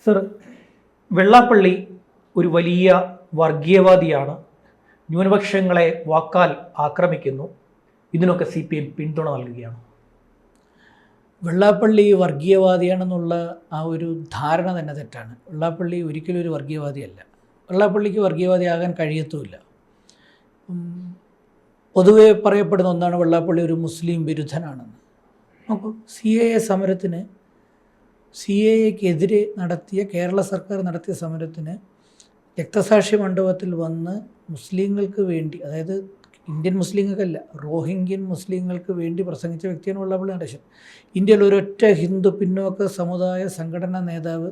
Sir, Vellappally ഒരു വലിയ വർഗീയവാദിയാണ്, ന്യൂനപക്ഷങ്ങളെ വാക്കാൽ ആക്രമിക്കുന്നു, ഇതിനൊക്കെ CPM പിന്തുണ നൽകുകയാണ്. വെള്ളാപ്പള്ളി വർഗീയവാദിയാണെന്നുള്ള ആ ഒരു ധാരണ തന്നെ തെറ്റാണ്. വെള്ളാപ്പള്ളി ഒരിക്കലും ഒരു വർഗീയവാദിയല്ല. വെള്ളാപ്പള്ളിക്ക് വർഗീയവാദിയാകാൻ കഴിയത്തുമില്ല. പൊതുവെ പറയപ്പെടുന്ന ഒന്നാണ് വെള്ളാപ്പള്ളി ഒരു മുസ്ലിം വിരുദ്ധനാണെന്ന്. നോക്കൂ, CAAക്കെതിരെ നടത്തിയ കേരള സർക്കാർ നടത്തിയ സമരത്തിന് രക്തസാക്ഷി മണ്ഡപത്തിൽ വന്ന് മുസ്ലിങ്ങൾക്ക് വേണ്ടി, അതായത് ഇന്ത്യൻ മുസ്ലിങ്ങൾക്കല്ല, റോഹിംഗ്യൻ മുസ്ലിങ്ങൾക്ക് വേണ്ടി പ്രസംഗിച്ച വ്യക്തിയാണ് വെള്ളാപ്പള്ളി നടേശൻ. ഇന്ത്യയിൽ ഒരൊറ്റ ഹിന്ദു പിന്നോക്ക സമുദായ സംഘടനാ നേതാവ്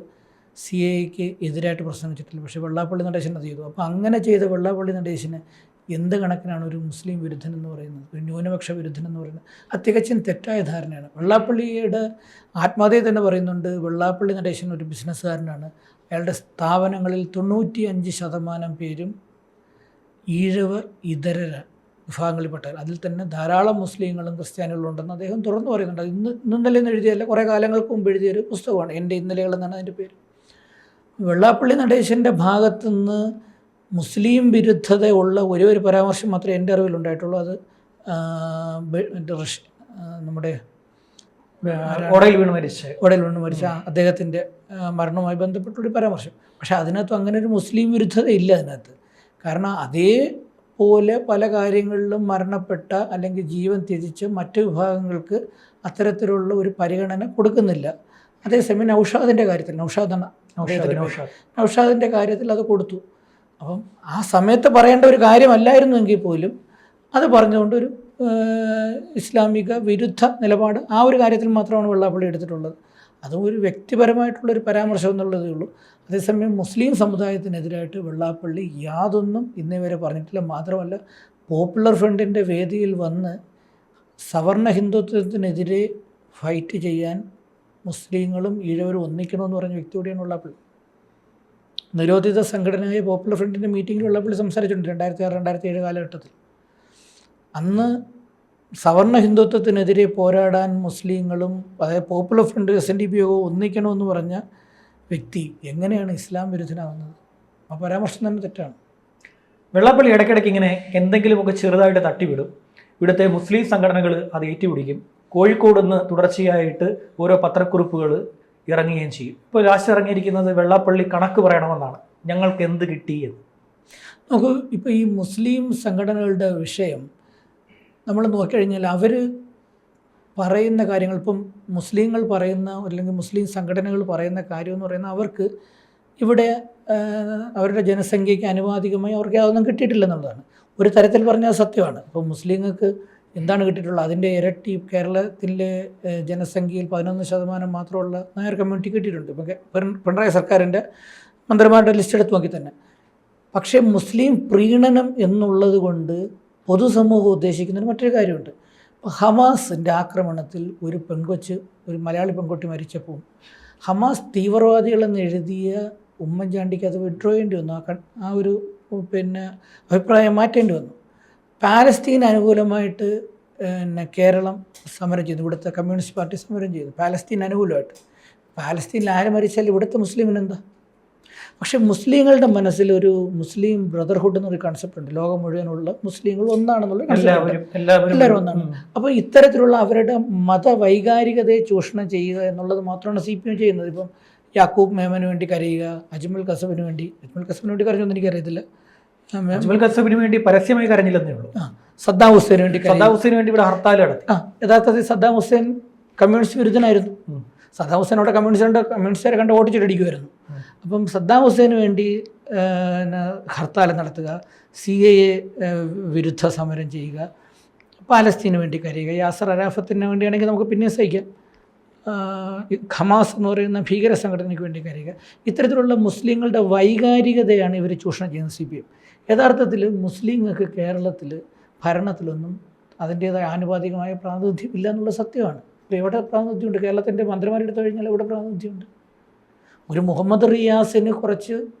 CAAക്ക് എതിരായിട്ട് പ്രസംഗിച്ചിട്ടില്ല. പക്ഷേ വെള്ളാപ്പള്ളി നടേശൻ അത് ചെയ്തു. അപ്പോൾ അങ്ങനെ ചെയ്ത വെള്ളാപ്പള്ളി നടേശന് എന്ത് കണക്കിനാണ് ഒരു മുസ്ലിം വിരുദ്ധൻ എന്ന് പറയുന്നത്, ഒരു ന്യൂനപക്ഷ വിരുദ്ധൻ എന്ന് പറയുന്നത്? അത് തികച്ചും തെറ്റായ ധാരണയാണ്. വെള്ളാപ്പള്ളിയുടെ ആത്മകഥയിൽ തന്നെ പറയുന്നുണ്ട്, വെള്ളാപ്പള്ളി നടേശൻ ഒരു ബിസിനസ്സുകാരനാണ്. അയാളുടെ സ്ഥാപനങ്ങളിൽ 95% പേരും ഈഴവ ഇതര വിഭാഗങ്ങളിൽപ്പെട്ടവർ, അതിൽ തന്നെ ധാരാളം മുസ്ലിങ്ങളും ക്രിസ്ത്യാനികളും ഉണ്ടെന്ന് അദ്ദേഹം തുറന്നു പറയുന്നുണ്ട്. ഇന്നലെ എഴുതിയല്ല, കുറേ കാലങ്ങൾക്ക് മുമ്പ് എഴുതിയൊരു പുസ്തകമാണ് എൻ്റെ ഇന്നലെകൾ എന്നാണ് അതിൻ്റെ പേര്. വെള്ളാപ്പള്ളി നടേശൻ്റെ ഭാഗത്തുനിന്ന് മുസ്ലിം വിരുദ്ധത ഉള്ള ഒരു പരാമർശം മാത്രമേ എൻ്റെ അറിവിലുണ്ടായിട്ടുള്ളൂ. അത് നമ്മുടെ ഓടയിൽ വീണ് മരിച്ച അദ്ദേഹത്തിൻ്റെ മരണവുമായി ബന്ധപ്പെട്ടൊരു പരാമർശം. പക്ഷേ അതിനകത്ത് അങ്ങനെ ഒരു മുസ്ലിം വിരുദ്ധത ഇല്ല അതിനകത്ത്. കാരണം അതേപോലെ പല കാര്യങ്ങളിലും മരണപ്പെട്ട അല്ലെങ്കിൽ ജീവൻ ത്യജിച്ച് മറ്റ് വിഭാഗങ്ങൾക്ക് അത്തരത്തിലുള്ള ഒരു പരിഗണന കൊടുക്കുന്നില്ല. അതേസമയം നൗഷാദിൻ്റെ കാര്യത്തിൽ, നൗഷാദിൻ്റെ കാര്യത്തിൽ അത് കൊടുത്തു. അപ്പം ആ സമയത്ത് പറയേണ്ട ഒരു കാര്യമല്ലായിരുന്നുവെങ്കിൽ പോലും അത് പറഞ്ഞുകൊണ്ട് ഒരു ഇസ്ലാമിക വിരുദ്ധ നിലപാട് ആ ഒരു കാര്യത്തിൽ മാത്രമാണ് വെള്ളാപ്പള്ളി എടുത്തിട്ടുള്ളത്. അതും ഒരു വ്യക്തിപരമായിട്ടുള്ളൊരു പരാമർശം എന്നുള്ളതേ ഉള്ളൂ. അതേസമയം മുസ്ലിം സമുദായത്തിനെതിരായിട്ട് വെള്ളാപ്പള്ളി യാതൊന്നും ഇന്നേ വരെ പറഞ്ഞിട്ടില്ല. മാത്രമല്ല, പോപ്പുലർ ഫ്രണ്ടിൻ്റെ വേദിയിൽ വന്ന് സവർണ ഹിന്ദുത്വത്തിനെതിരെ ഫൈറ്റ് ചെയ്യാൻ മുസ്ലിങ്ങളും ഈഴവരും ഒന്നിക്കണമെന്ന് പറഞ്ഞ വ്യക്തി കൂടിയാണ് വെള്ളാപ്പള്ളി. നിരോധിത സംഘടനയായ പോപ്പുലർ ഫ്രണ്ടിൻ്റെ മീറ്റിങ്ങിൽ വെള്ളാപ്പള്ളി സംസാരിച്ചിട്ടുണ്ട് 2006-2007 കാലഘട്ടത്തിൽ. അന്ന് സവർണ ഹിന്ദുത്വത്തിനെതിരെ പോരാടാൻ മുസ്ലിങ്ങളും, അതായത് പോപ്പുലർ ഫ്രണ്ട് SNDP ഒന്നിക്കണമെന്ന് പറഞ്ഞ വ്യക്തി എങ്ങനെയാണ് ഇസ്ലാം വിരുദ്ധനാകുന്നത്? ആ പരാമർശം തന്നെ തെറ്റാണ്. വെള്ളാപ്പള്ളി ഇടയ്ക്കിടയ്ക്ക് ഇങ്ങനെ എന്തെങ്കിലുമൊക്കെ ചെറുതായിട്ട് തട്ടിവിടും. ഇവിടുത്തെ മുസ്ലിം സംഘടനകൾ അത് ഏറ്റുപിടിക്കും. കോഴിക്കോട് നിന്ന് തുടർച്ചയായിട്ട് ഓരോ പത്രക്കുറിപ്പുകൾ ഇറങ്ങുകയും ചെയ്യും. ഇപ്പോൾ ലാസ്റ്റ് ഇറങ്ങിയിരിക്കുന്നത് വെള്ളാപ്പള്ളി കണക്ക് പറയണമെന്നാണ്, ഞങ്ങൾക്ക് എന്ത് കിട്ടി എന്ന്. നമുക്ക് ഇപ്പോൾ ഈ മുസ്ലിം സംഘടനകളുടെ വിഷയം നമ്മൾ നോക്കിക്കഴിഞ്ഞാൽ അവർ പറയുന്ന കാര്യങ്ങൾ, ഇപ്പം മുസ്ലിങ്ങൾ പറയുന്ന അല്ലെങ്കിൽ മുസ്ലിം സംഘടനകൾ പറയുന്ന കാര്യം എന്ന് പറയുന്നത് അവർക്ക് ഇവിടെ അവരുടെ ജനസംഖ്യയ്ക്ക് ആനുപാതികമായി അവർക്ക് യാതൊന്നും കിട്ടിയിട്ടില്ലെന്നുള്ളതാണ്. ഒരു തരത്തിൽ പറഞ്ഞാൽ സത്യമാണ്. ഇപ്പോൾ മുസ്ലിങ്ങൾക്ക് എന്താണ് കിട്ടിയിട്ടുള്ളത്? അതിൻ്റെ ഇരട്ടി കേരളത്തിലെ ജനസംഖ്യയിൽ 11% മാത്രമുള്ള നായർ കമ്മ്യൂണിറ്റി കിട്ടിയിട്ടുണ്ട്. ഇപ്പോൾ പിണറായി സർക്കാരിൻ്റെ മന്ത്രിമാരുടെ ലിസ്റ്റ് എടുത്ത് നോക്കി തന്നെ. പക്ഷേ മുസ്ലിം പ്രീണനം എന്നുള്ളത് കൊണ്ട് പൊതുസമൂഹം ഉദ്ദേശിക്കുന്നതിന് മറ്റൊരു കാര്യമുണ്ട്. ഇപ്പോൾ ഹമാസിൻ്റെ ആക്രമണത്തിൽ ഒരു മലയാളി പെൺകുട്ടി മരിച്ചപ്പോൾ ഹമാസ് തീവ്രവാദികളെന്ന് എഴുതിയ ഉമ്മൻചാണ്ടിക്ക് അത് വിഡ്രോ ചെയ്യേണ്ടി വന്നു. ആ ഒരു അഭിപ്രായം മാറ്റേണ്ടി വന്നു. പാലസ്തീൻ അനുകൂലമായിട്ട് കേരളം സമരം ചെയ്തു, ഇവിടുത്തെ കമ്മ്യൂണിസ്റ്റ് പാർട്ടി സമരം ചെയ്തു പാലസ്തീൻ അനുകൂലമായിട്ട്. പാലസ്തീനിൽ ആര് മരിച്ചാൽ ഇവിടുത്തെ മുസ്ലിമിനെന്താ? പക്ഷേ മുസ്ലിങ്ങളുടെ മനസ്സിൽ ഒരു മുസ്ലിം ബ്രദർഹുഡ് എന്നൊരു കൺസെപ്റ്റ് ഉണ്ട്. ലോകം മുഴുവനുള്ള മുസ്ലിങ്ങൾ ഒന്നാണെന്നുള്ള എല്ലാവരും ഒന്നാണ്. അപ്പോൾ ഇത്തരത്തിലുള്ള അവരുടെ മതവൈകാരികതയെ ചൂഷണം ചെയ്യുക എന്നുള്ളത് മാത്രമാണ് CPM ചെയ്യുന്നത്. ഇപ്പം യാക്കൂബ് മേമന് വേണ്ടി കരയുക, അജ്മൽ കസബിന് വേണ്ടി കരഞ്ഞൊന്നും എനിക്കറിയത്തില്ല. അജ്മൽ കസബിന് വേണ്ടി പരസ്യമായി കരഞ്ഞില്ലെന്നേ ഉള്ളൂ. സദ്ദാം ഹുസൈന് വേണ്ടി ഇവിടെ ഹർത്താൽ നടത്തി. യഥാർത്ഥത്തിൽ സദ്ദാം ഹുസൈൻ കമ്മ്യൂണിസ്റ്റ് വിരുദ്ധനായിരുന്നു. സദ്ദാം ഹുസൈൻ അവിടെ കമ്മ്യൂണിസ്റ്റുകാരെ കണ്ട് ഓടിച്ചിട്ടടിക്കുമായിരുന്നു. അപ്പം സദ്ദാം ഹുസൈന് വേണ്ടി ഹർത്താൽ നടത്തുക, CAA വിരുദ്ധ സമരം ചെയ്യുക, പാലസ്തീന് വേണ്ടി കരയുക, യാസർ അറാഫത്തിന് വേണ്ടിയാണെങ്കിൽ നമുക്ക് പിന്നെ സഹിക്കാം, ഹമാസ് എന്ന് പറയുന്ന ഭീകര സംഘടനയ്ക്ക് വേണ്ടി കരയുക. ഇത്തരത്തിലുള്ള മുസ്ലിങ്ങളുടെ വൈകാരികതയാണ് ഇവർ ചൂഷണം ചെയ്യുന്നത് CPM. യഥാർത്ഥത്തിൽ മുസ്ലിങ്ങൾക്ക് കേരളത്തിൽ ഭരണത്തിലൊന്നും അതിൻ്റേതായ ആനുപാതികമായ പ്രാതിനിധ്യം ഇല്ല എന്നുള്ള സത്യമാണ്. ഇപ്പോൾ എവിടെ പ്രാതിനിധ്യമുണ്ട്? കേരളത്തിൻ്റെ മന്ത്രിമാരെടുത്തു കഴിഞ്ഞാൽ എവിടെ പ്രാതിനിധ്യമുണ്ട്? ഒരു മുഹമ്മദ് റിയാസിന് കുറച്ച്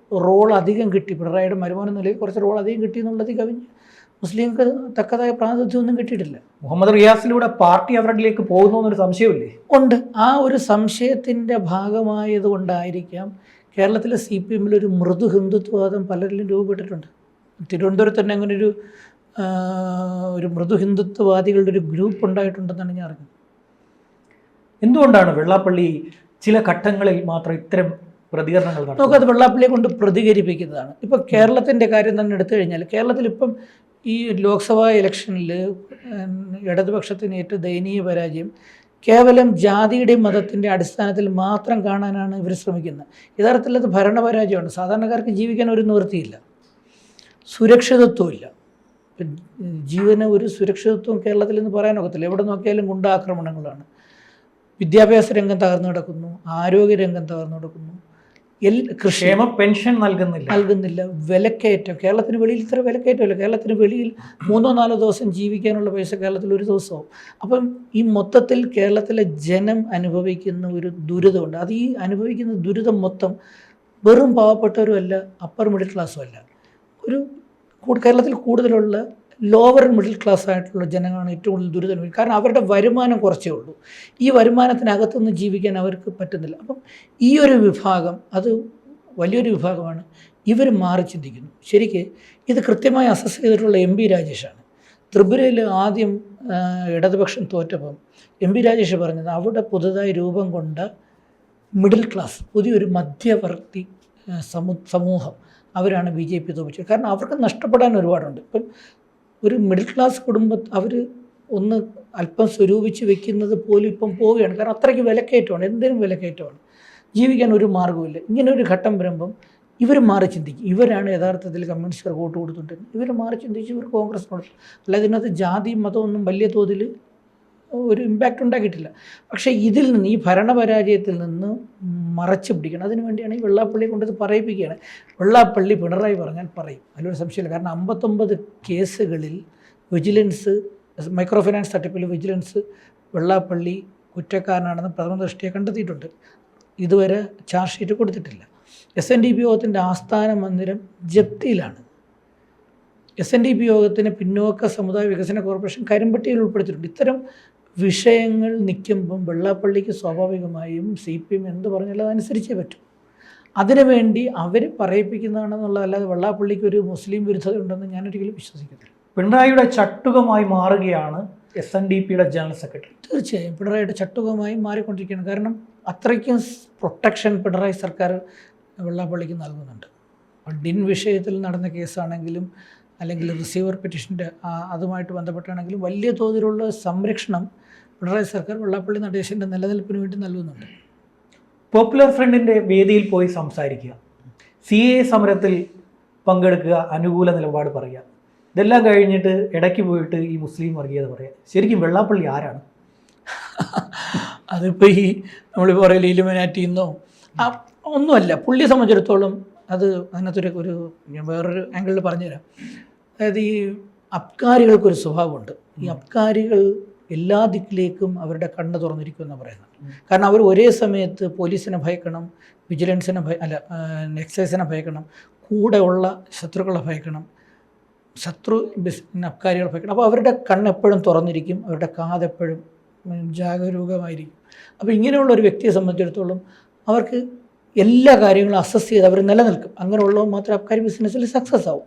റോൾ അധികം കിട്ടി, പിണറായിയുടെ മരുമോൻ എന്ന നിലയിൽ കുറച്ച് റോൾ അധികം കിട്ടി എന്നുള്ളത് കവിഞ്ഞ് മുസ്ലിങ്ങൾക്ക് തക്കതായ പ്രാതിനിധ്യമൊന്നും കിട്ടിയിട്ടില്ല. മുഹമ്മദ് റിയാസിലൂടെ പാർട്ടി അവരിലേക്ക് പോകുന്നു എന്നൊരു സംശയമില്ലേ? ഉണ്ട്. ആ ഒരു സംശയത്തിൻ്റെ ഭാഗമായതുകൊണ്ടായിരിക്കാം കേരളത്തിലെ CPM ഒരു മൃദു ഹിന്ദുത്വവാദം പലരിലും രൂപപ്പെട്ടിട്ടുണ്ട്. തിരുവനന്തപുരത്ത് തന്നെ അങ്ങനെ ഒരു മൃദു ഹിന്ദുത്വവാദികളുടെ ഒരു ഗ്രൂപ്പ് ഉണ്ടായിട്ടുണ്ടെന്നാണ് ഞാൻ അറിഞ്ഞത്. എന്തുകൊണ്ടാണ് വെള്ളാപ്പള്ളി ചില ഘട്ടങ്ങളിൽ മാത്രം ഇത്തരം പ്രതികരണങ്ങൾ നടത്തുന്നത്? നമുക്കത് വെള്ളാപ്പള്ളിയെ കൊണ്ട് പ്രതികരിപ്പിക്കുന്നതാണ്. ഇപ്പോൾ കേരളത്തിൻ്റെ കാര്യം തന്നെ എടുത്തു കഴിഞ്ഞാൽ, കേരളത്തിലിപ്പം ഈ ലോക്സഭാ ഇലക്ഷനിൽ ഇടതുപക്ഷത്തിന് ഏറ്റവും ദയനീയ പരാജയം കേവലം ജാതിയുടെയും മതത്തിൻ്റെ അടിസ്ഥാനത്തിൽ മാത്രം കാണാനാണ് ഇവർ ശ്രമിക്കുന്നത്. യഥാർത്ഥത്തിൽ അത് ഭരണപരാജയമാണ്. സാധാരണക്കാർക്ക് ജീവിക്കാൻ ഒരു നിവൃത്തിയില്ല, സുരക്ഷിതത്വമില്ല. ജീവന് ഒരു സുരക്ഷിതത്വം കേരളത്തിൽ നിന്ന് പറയാനൊക്കത്തില്ല. എവിടെ നോക്കിയാലും ഗുണ്ടാക്രമണങ്ങളാണ്. വിദ്യാഭ്യാസ രംഗം തകർന്നു കിടക്കുന്നു, ആരോഗ്യരംഗം തകർന്നു കിടക്കുന്നു, ക്ഷേമ പെൻഷൻ നൽകുന്നില്ല, വിലക്കയറ്റം. കേരളത്തിന് വെളിയിൽ ഇത്ര വിലക്കയറ്റമല്ല. കേരളത്തിന് വെളിയിൽ 3-4 ദിവസം ജീവിക്കാനുള്ള പൈസ കേരളത്തിൽ ഒരു ദിവസമാവും. അപ്പം ഈ മൊത്തത്തിൽ കേരളത്തിലെ ജനം അനുഭവിക്കുന്ന ഒരു ദുരിതമുണ്ട്. അത് ഈ അനുഭവിക്കുന്ന ദുരിതം മൊത്തം വെറും പാവപ്പെട്ടവരുമല്ല, അപ്പർ മിഡിൽ ക്ലാസ്സും അല്ല. കേരളത്തിൽ കൂടുതലുള്ള ലോവർ മിഡിൽ ക്ലാസ് ആയിട്ടുള്ള ജനങ്ങളാണ് ഏറ്റവും കൂടുതൽ ദുരിതം. കാരണം അവരുടെ വരുമാനം കുറച്ചേ ഉള്ളൂ. ഈ വരുമാനത്തിനകത്തുനിന്ന് ജീവിക്കാൻ അവർക്ക് പറ്റുന്നില്ല. അപ്പം ഈ ഒരു വിഭാഗം, അത് വലിയൊരു വിഭാഗമാണ്. ഇവർ മാറി ചിന്തിക്കുന്നു. ശരിക്ക് ഇത് കൃത്യമായി അസസ് ചെയ്തിട്ടുള്ള MP രാജേഷാണ്. ത്രിപുരയിൽ ആദ്യം ഇടതുപക്ഷം തോറ്റപ്പം MP രാജേഷ് പറഞ്ഞത് അവിടെ പുതുതായി രൂപം കൊണ്ട മിഡിൽ ക്ലാസ്, പുതിയൊരു മധ്യവർത്തി സമൂഹം, അവരാണ് BJP തോപ്പിച്ചത്. കാരണം അവർക്ക് നഷ്ടപ്പെടാൻ ഒരുപാടുണ്ട്. ഇപ്പം ഒരു മിഡിൽ ക്ലാസ് കുടുംബം അവർ ഒന്ന് അല്പം സ്വരൂപിച്ച് വെക്കുന്നത് പോലും ഇപ്പം പോവുകയാണ്. കാരണം അത്രയ്ക്ക് വിലക്കയറ്റമാണ്, എന്തിനും വിലക്കയറ്റമാണ്, ജീവിക്കാൻ ഒരു മാർഗ്ഗമില്ല. ഇങ്ങനെ ഒരു ഘട്ടം വരുമ്പം ഇവർ മാറി ചിന്തിക്കും. ഇവരാണ് യഥാർത്ഥത്തിൽ കമ്മ്യൂണിസ്റ്റുകാർ വോട്ട് കൊടുത്തിട്ടുണ്ട്. ഇവർ മാറി ചിന്തിച്ച് ഇവർ കോൺഗ്രസ് കൊടുത്തു. അല്ലാതെ ഇതിനകത്ത് ജാതി മതമൊന്നും വലിയ തോതിൽ ഒരു ഇമ്പാക്റ്റ് ഉണ്ടാക്കിയിട്ടില്ല. പക്ഷേ ഇതിൽ നിന്ന്, ഈ ഭരണപരാജയത്തിൽ നിന്ന് മറച്ചു പിടിക്കണം. അതിനു വേണ്ടിയാണ് ഈ വെള്ളാപ്പള്ളിയെ കൊണ്ടത് പറയിപ്പിക്കുകയാണ്. വെള്ളാപ്പള്ളി പിണറായി പറഞ്ഞാൽ പറയും, അതിലൊരു സംശയമില്ല. കാരണം 59 കേസുകളിൽ വിജിലൻസ്, മൈക്രോ ഫിനാൻസ് തട്ടിപ്പിൽ വിജിലൻസ് വെള്ളാപ്പള്ളി കുറ്റക്കാരനാണെന്ന് പ്രഥമ ദൃഷ്ടിയെ കണ്ടെത്തിയിട്ടുണ്ട്. ഇതുവരെ ചാർജ് ഷീറ്റ് കൊടുത്തിട്ടില്ല. SNDP യോഗത്തിൻ്റെ ആസ്ഥാന മന്ദിരം ജപ്തിയിലാണ്. SNDP യോഗത്തിന് പിന്നോക്ക സമുദായ വികസന കോർപ്പറേഷൻ കരിമ്പട്ടിയിൽ ഉൾപ്പെടുത്തിയിട്ടുണ്ട്. ഇത്തരം വിഷയങ്ങൾ നിൽക്കുമ്പം വെള്ളാപ്പള്ളിക്ക് സ്വാഭാവികമായും CPM എന്ത് പറഞ്ഞാലും അതനുസരിച്ചേ പറ്റും. അതിനുവേണ്ടി അവർ പറയിപ്പിക്കുന്നതാണെന്നുള്ളതല്ലാതെ വെള്ളാപ്പള്ളിക്ക് ഒരു മുസ്ലിം വിരുദ്ധത ഉണ്ടെന്ന് ഞാനൊരിക്കലും വിശ്വസിക്കുന്നില്ല. പിണറായിയുടെ ചട്ടുകമായി മാറുകയാണ് SNDPയുടെ ജനറൽ സെക്രട്ടറി. തീർച്ചയായും പിണറായിയുടെ ചട്ടുകമായി മാറിക്കൊണ്ടിരിക്കുകയാണ്. കാരണം അത്രയ്ക്കും പ്രൊട്ടക്ഷൻ പിണറായി സർക്കാർ വെള്ളാപ്പള്ളിക്ക് നൽകുന്നുണ്ട്. ഡിൻ വിഷയത്തിൽ നടന്ന കേസാണെങ്കിലും അല്ലെങ്കിൽ റിസീവർ പെറ്റീഷൻ്റെ അതുമായിട്ട് ബന്ധപ്പെട്ടാണെങ്കിലും വലിയ തോതിലുള്ള സംരക്ഷണം പിണറായി സർക്കാർ വെള്ളാപ്പള്ളി നടേശൻ്റെ നിലനിൽപ്പിന് വേണ്ടി നൽകുന്നുണ്ട്. പോപ്പുലർ ഫ്രണ്ടിൻ്റെ വേദിയിൽ പോയി സംസാരിക്കുക, CAA സമരത്തിൽ പങ്കെടുക്കുക, അനുകൂല നിലപാട് പറയുക, ഇതെല്ലാം കഴിഞ്ഞിട്ട് ഇടയ്ക്ക് പോയിട്ട് ഈ മുസ്ലിം വർഗീയത പറയുക. ശരിക്കും വെള്ളാപ്പള്ളി ആരാണ്? അതിപ്പോൾ ഈ നമ്മളിപ്പോൾ പറയില്ല ഇലുമിനാറ്റിന്നോ ഒന്നുമല്ല. പുള്ളിയെ സംബന്ധിച്ചിടത്തോളം അതിനകത്തൊരു ഞാൻ വേറൊരു ആംഗിളിൽ പറഞ്ഞുതരാം. അതായത് ഈ അബ്കാരികൾക്കൊരു സ്വഭാവമുണ്ട്. ഈ അബ്കാരികൾ എല്ലാ ദിക്കിലേക്കും അവരുടെ കണ്ണ് തുറന്നിരിക്കുമെന്ന് പറയുന്നത്. കാരണം അവർ ഒരേ സമയത്ത് പോലീസിനെ ഭയക്കണം, വിജിലൻസിനെ എക്സൈസിനെ ഭയക്കണം, കൂടെ ഉള്ള ശത്രുക്കളെ ഭയക്കണം, അബ്കാരികളെ ഭയക്കണം. അപ്പോൾ അവരുടെ കണ്ണെപ്പോഴും തുറന്നിരിക്കും, അവരുടെ കാതെപ്പോഴും ജാഗരൂകമായിരിക്കും. അപ്പോൾ ഇങ്ങനെയുള്ള ഒരു വ്യക്തിയെ സംബന്ധിച്ചിടത്തോളം അവർക്ക് എല്ലാ കാര്യങ്ങളും അസസ് ചെയ്ത് അവർ നിലനിൽക്കും. അങ്ങനെയുള്ളവർ മാത്രമേ അബ്കാരി ബിസിനസ്സിൽ സക്സസ് ആവും.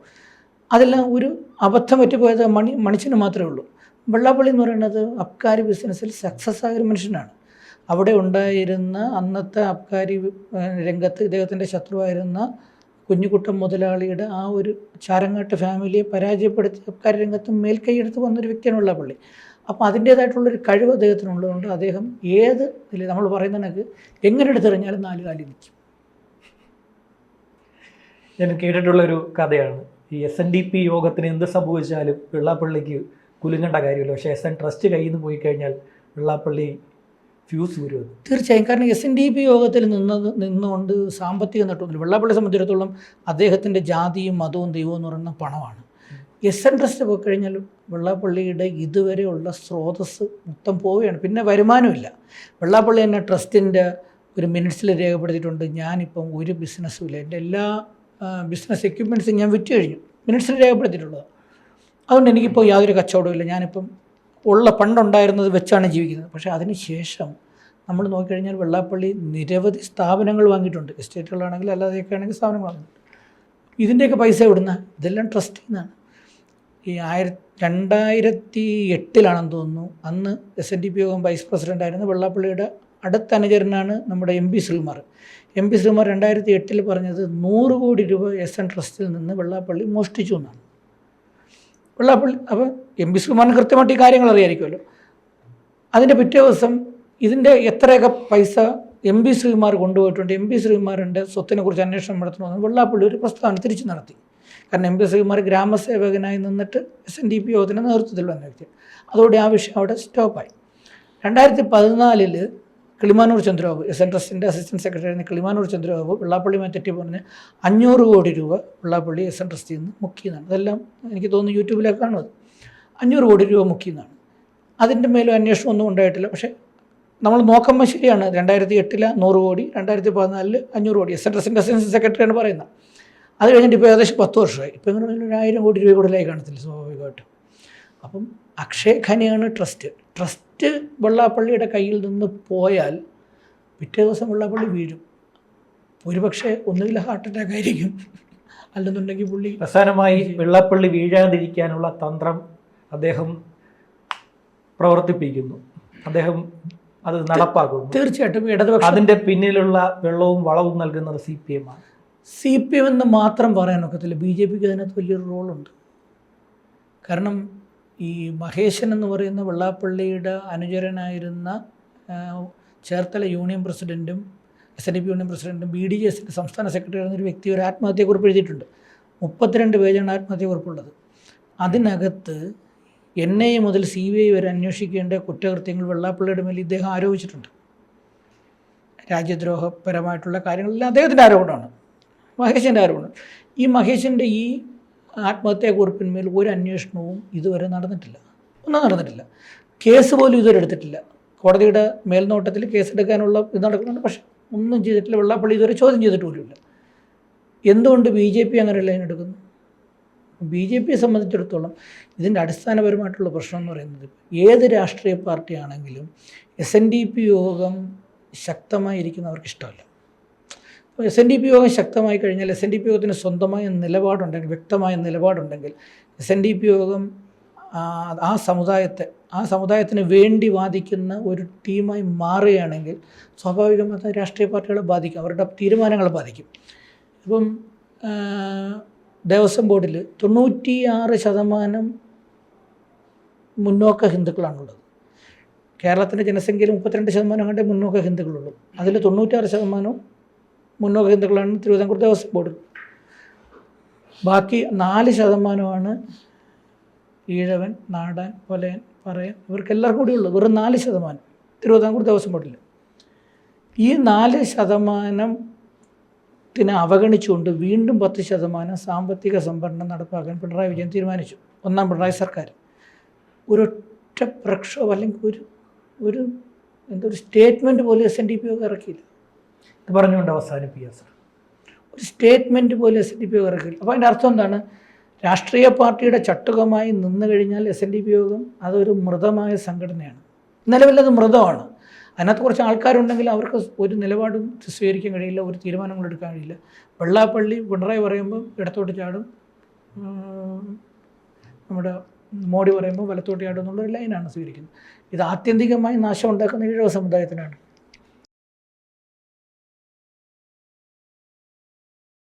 അതെല്ലാം ഒരു അബദ്ധം പറ്റിപ്പോയത് മനുഷ്യന് മാത്രമേ ഉള്ളൂ. വെള്ളാപ്പള്ളി എന്ന് പറയുന്നത് അബ്കാരി ബിസിനസ്സിൽ സക്സസ് ആയ ഒരു മനുഷ്യനാണ്. അവിടെ ഉണ്ടായിരുന്ന അന്നത്തെ അബ്കാരി രംഗത്ത് ഇദ്ദേഹത്തിൻ്റെ ശത്രുവായിരുന്ന കുഞ്ഞുകുട്ടൻ മുതലാളിയുടെ ആ ഒരു ചാരങ്ങാട്ട് ഫാമിലിയെ പരാജയപ്പെടുത്തി അബ്കാരി രംഗത്ത് മേൽക്കൈയെടുത്ത് വന്നൊരു വ്യക്തിയാണ് വെള്ളാപ്പള്ളി. അപ്പോൾ അതിൻ്റേതായിട്ടുള്ളൊരു കഴിവ് അദ്ദേഹത്തിനുള്ളതുകൊണ്ട് അദ്ദേഹം ഏത് നമ്മൾ പറയുന്നതിനൊക്കെ എങ്ങനെ എടുത്തെറിഞ്ഞാലും 4 കാലിൽ നിൽക്കും. ഞാൻ കേട്ടിട്ടുള്ളൊരു കഥയാണ്, ഈ SNDP യോഗത്തിന് എന്ത് സംഭവിച്ചാലും വെള്ളാപ്പള്ളിക്ക് കുലുങ്ങേണ്ട കാര്യമില്ല. പക്ഷേ SN ട്രസ്റ്റ് കയ്യിൽ നിന്ന് പോയി കഴിഞ്ഞാൽ വെള്ളാപ്പള്ളി ഫ്യൂസ് വരുന്നത്. തീർച്ചയായും. കാരണം SNDP യോഗത്തിൽ നിന്നുകൊണ്ട് സാമ്പത്തിക നേട്ടമൊന്നുമില്ല. വെള്ളാപ്പള്ളിയെ സംബന്ധിച്ചിടത്തോളം അദ്ദേഹത്തിൻ്റെ ജാതിയും മതവും ദൈവവും എന്ന് പറയുന്ന പണമാണ്. SN ട്രസ്റ്റ് പോയി കഴിഞ്ഞാൽ വെള്ളാപ്പള്ളിയുടെ ഇതുവരെയുള്ള സ്രോതസ്സ് മൊത്തം പോവുകയാണ്. പിന്നെ വരുമാനമില്ല. വെള്ളാപ്പള്ളി തന്നെ ട്രസ്റ്റിൻ്റെ ഒരു മിനിറ്റ്സിൽ രേഖപ്പെടുത്തിയിട്ടുണ്ട്, ഞാനിപ്പം ഒരു ബിസിനസ്സും ഇല്ല, എൻ്റെ എല്ലാ ബിസിനസ് എക്യുപ്മെൻറ്റ്സും ഞാൻ വിറ്റ് കഴിഞ്ഞു. മിനിറ്റ്സിൽ രേഖപ്പെടുത്തിയിട്ടുള്ളത്. അതുകൊണ്ട് എനിക്കിപ്പോൾ യാതൊരു കച്ചവടവും ഇല്ല, ഞാനിപ്പം പണ്ടുണ്ടായിരുന്നത് വെച്ചാണ് ജീവിക്കുന്നത്. പക്ഷേ അതിന് ശേഷം നമ്മൾ നോക്കിക്കഴിഞ്ഞാൽ വെള്ളാപ്പള്ളി നിരവധി സ്ഥാപനങ്ങൾ വാങ്ങിയിട്ടുണ്ട്. എസ്റ്റേറ്റുകളാണെങ്കിൽ അല്ലാതെയൊക്കെ ആണെങ്കിൽ സ്ഥാപനങ്ങൾ വാങ്ങിയിട്ടുണ്ട്. ഇതിൻ്റെയൊക്കെ പൈസ എവിടുന്ന? ഇതെല്ലാം ട്രസ്റ്റിൽ നിന്നാണ്. ഈ 2008 തോന്നുന്നു, അന്ന് SNDP യോഗം വൈസ് പ്രസിഡൻ്റായിരുന്ന വെള്ളാപ്പള്ളിയുടെ അടുത്ത അനുചരനാണ് നമ്മുടെ MP ശ്രീകുമാർ. MP ശ്രീകുമാർ 2008 പറഞ്ഞത് 100 കോടി രൂപ SN ട്രസ്റ്റിൽ നിന്ന് വെള്ളാപ്പള്ളി മോഷ്ടിച്ചു എന്നാണ്. വെള്ളാപ്പള്ളി അപ്പോൾ MP ശ്രീകുമാറിന് കൃത്യമായിട്ട് ഈ കാര്യങ്ങൾ അറിയാമായിരിക്കുമല്ലോ. അതിൻ്റെ പിറ്റേ ദിവസം ഇതിൻ്റെ എത്രയൊക്കെ പൈസ MP ശ്രീകുമാർ കൊണ്ടുപോയിട്ടുണ്ട്, MP ശ്രീകുമാറിൻ്റെ സ്വത്തിനെ കുറിച്ച് അന്വേഷണം നടത്തണമെന്ന് വെള്ളാപ്പള്ളി ഒരു പ്രസ്താവന തിരിച്ചു നടത്തി. കാരണം MP ശ്രീകുമാർ ഗ്രാമസേവകനായി നിന്നിട്ട് SNDP യോഗത്തിന് നേതൃത്വത്തിൽ വന്ന വ്യക്തി. അതോടെ ആ വിഷയം അവിടെ സ്റ്റോപ്പായി. 2014 കിളിമാനൂർ ചന്ദ്രബാബു, SN ട്രസ്റ്റിൻ്റെ അസിസ്റ്റൻറ്റ് സെക്രട്ടറി ആയിരുന്ന കിളിമാനൂർ ചന്ദ്രബാബു വെള്ളാപ്പള്ളിയുമായി തെറ്റി പറഞ്ഞ് 500 കോടി രൂപ വെള്ളാപ്പള്ളി SN ട്രസ്റ്റിൽ നിന്ന് മുക്കിയെന്നാണ്. അതെല്ലാം എനിക്ക് തോന്നുന്നു യൂട്യൂബിലൊക്കെ കാണുന്നത്. 500 കോടി രൂപ മുക്കിയെന്നാണ്. അതിൻ്റെ മേലും അന്വേഷണം ഒന്നും ഉണ്ടായിട്ടില്ല. പക്ഷേ നമ്മൾ നോക്കുമ്പോൾ ശരിയാണ്, 2008 100 കോടി, 2014 500 കോടി. SN ട്രസ്റ്റിൻ്റെ അസിസ്റ്റൻറ്റ് സെക്രട്ടറിയാണ് പറയുന്നത്. അത് കഴിഞ്ഞിട്ട് ഇപ്പോൾ ഏകദേശം 10 വർഷമായി. ഇപ്പോൾ ഇങ്ങനെ 1000 കോടി രൂപ കൂടുതലായി കാണത്തില്ല സ്വാഭാവികമായിട്ടും. അപ്പം അക്ഷയ ഖനിയാണ് ട്രസ്റ്റ്. ട്രസ്റ്റ് വെള്ളാപ്പള്ളിയുടെ കയ്യിൽ നിന്ന് പോയാൽ പിറ്റേ ദിവസം വെള്ളാപ്പള്ളി വീഴും. ഒരുപക്ഷെ ഒന്നുകിൽ ഹാർട്ട് അറ്റാക്ക് ആയിരിക്കും, അല്ലെന്നുണ്ടെങ്കിൽ പുള്ളി. അവസാനമായി വെള്ളാപ്പള്ളി വീഴാതിരിക്കാനുള്ള തന്ത്രം അദ്ദേഹം പ്രവർത്തിപ്പിക്കുന്നു, അദ്ദേഹം അത് നടപ്പാക്കുന്നു. തീർച്ചയായിട്ടും ഇടതുപക്ഷം അതിൻ്റെ പിന്നിലുള്ള വെള്ളവും വളവും നൽകുന്നത് CPM ആണ്. CPM എന്ന് മാത്രം പറയാനൊക്കത്തില്ല, BJPക്ക് അതിനകത്ത് വലിയൊരു റോളുണ്ട്. കാരണം ഈ മഹേശൻ എന്ന് പറയുന്ന വെള്ളാപ്പള്ളിയുടെ അനുചരനായിരുന്ന ചേർത്തല യൂണിയൻ പ്രസിഡൻറ്റും SNDP യൂണിയൻ പ്രസിഡൻറ്റും BDJസിൻ്റെ സംസ്ഥാന സെക്രട്ടറി ആയിരുന്ന ഒരു വ്യക്തി ഒരു ആത്മഹത്യക്കുറിപ്പ് എഴുതിയിട്ടുണ്ട്. 32 പേജാണ് ആത്മഹത്യക്കുറിപ്പുള്ളത്. അതിനകത്ത് NIA മുതൽ CBI വരെ അന്വേഷിക്കേണ്ട കുറ്റകൃത്യങ്ങൾ വെള്ളാപ്പള്ളിയുടെ മേൽ ഇദ്ദേഹം ആരോപിച്ചിട്ടുണ്ട്. രാജ്യദ്രോഹപരമായിട്ടുള്ള കാര്യങ്ങളെല്ലാം അദ്ദേഹത്തിൻ്റെ ആരോപണമാണ്, മഹേശൻ്റെ ആരോപണം. ഈ മഹേശൻ്റെ ഈ ആത്മഹത്യാക്കുറിപ്പിന്മേൽ ഒരു അന്വേഷണവും ഇതുവരെ നടന്നിട്ടില്ല, ഒന്നും നടന്നിട്ടില്ല. കേസ് പോലും ഇതുവരെ എടുത്തിട്ടില്ല. കോടതിയുടെ മേൽനോട്ടത്തിൽ കേസെടുക്കാനുള്ള ഇത് നടക്കുന്നുണ്ട്, പക്ഷെ ഒന്നും ചെയ്തിട്ടില്ല. വെള്ളാപ്പള്ളി ഇതുവരെ ചോദ്യം ചെയ്തിട്ട് പോലുമില്ല. എന്തുകൊണ്ട് BJP അങ്ങനെ ലൈൻ എടുക്കുന്നു? BJPയെ സംബന്ധിച്ചിടത്തോളം ഇതിൻ്റെ അടിസ്ഥാനപരമായിട്ടുള്ള പ്രശ്നം എന്ന് പറയുന്നത്, ഏത് രാഷ്ട്രീയ പാർട്ടിയാണെങ്കിലും SNDP യോഗം ശക്തമായിരിക്കുന്നവർക്ക് ഇഷ്ടമല്ല. അപ്പോൾ SNDP യോഗം ശക്തമായി കഴിഞ്ഞാൽ SNDP യോഗത്തിന് സ്വന്തമായ നിലപാടുണ്ടെങ്കിൽ, വ്യക്തമായ നിലപാടുണ്ടെങ്കിൽ, SNDP യോഗം ആ സമുദായത്തിന് വേണ്ടി വാദിക്കുന്ന ഒരു ടീമായി മാറുകയാണെങ്കിൽ സ്വാഭാവികമായിട്ട് രാഷ്ട്രീയ പാർട്ടികളെ ബാധിക്കും, അവരുടെ തീരുമാനങ്ങളെ ബാധിക്കും. ഇപ്പം ദേവസ്വം ബോർഡിൽ 96% മുന്നോക്ക ഹിന്ദുക്കളാണുള്ളത്. കേരളത്തിൻ്റെ ജനസംഖ്യയിൽ 32% കണ്ടേ മുന്നോക്ക ഹിന്ദുക്കളുള്ളൂ. അതിൽ 96% മുന്നോക്ക ഹിന്ദുക്കളാണ് തിരുവിതാംകൂർ ദേവസ്വം ബോർഡിൽ. ബാക്കി 4% ഈഴവൻ, നാടാൻ, പൊലയൻ, പറയൻ, ഇവർക്കെല്ലാവർക്കും കൂടി ഉള്ളൂ. വെറും 4% തിരുവിതാംകൂർ ദേവസ്വം ബോർഡിൽ. ഈ 4% അവഗണിച്ചുകൊണ്ട് വീണ്ടും 10% സാമ്പത്തിക സംഭരണം നടപ്പാക്കാൻ പിണറായി വിജയൻ തീരുമാനിച്ചു. ഒന്നാം പിണറായി സർക്കാർ ഒരൊറ്റ പ്രക്ഷോഭം അല്ലെങ്കിൽ ഒരു സ്റ്റേറ്റ്മെൻറ്റ് പോലും SNDP യോഗം ഇറക്കിയില്ല. ഇത് പറഞ്ഞുകൊണ്ട് അവസാനിപ്പിക്കുക സർ. ഒരു സ്റ്റേറ്റ്മെൻറ്റ് പോലും SNDP യോഗം ഇറക്കിയില്ല. അപ്പോൾ അതിൻ്റെ അർത്ഥം എന്താണ്? രാഷ്ട്രീയ പാർട്ടിയുടെ ചട്ടുകമായി നിന്ന് കഴിഞ്ഞാൽ SNDP യോഗം അതൊരു മൃതമായ സംഘടനയാണ്. നിലവിലത് മൃതമാണ്. അതിനകത്ത് കുറച്ച് ആൾക്കാരുണ്ടെങ്കിൽ അവർക്ക് ഒരു നിലപാടും സ്വീകരിക്കാൻ കഴിയില്ല, ഒരു തീരുമാനങ്ങളും എടുക്കാൻ കഴിയില്ല. വെള്ളാപ്പള്ളി പിണറായി പറയുമ്പോൾ ഇടത്തോട്ട് ചാടും, നമ്മുടെ മോഡി പറയുമ്പോൾ വലത്തോട്ട് ചാടും എന്നുള്ളൊരു ലൈനാണ് സ്വീകരിക്കുന്നത്. ഇത് ആത്യന്തികമായി നാശം ഉണ്ടാക്കുന്ന ഈഴവ സമുദായത്തിനാണ്.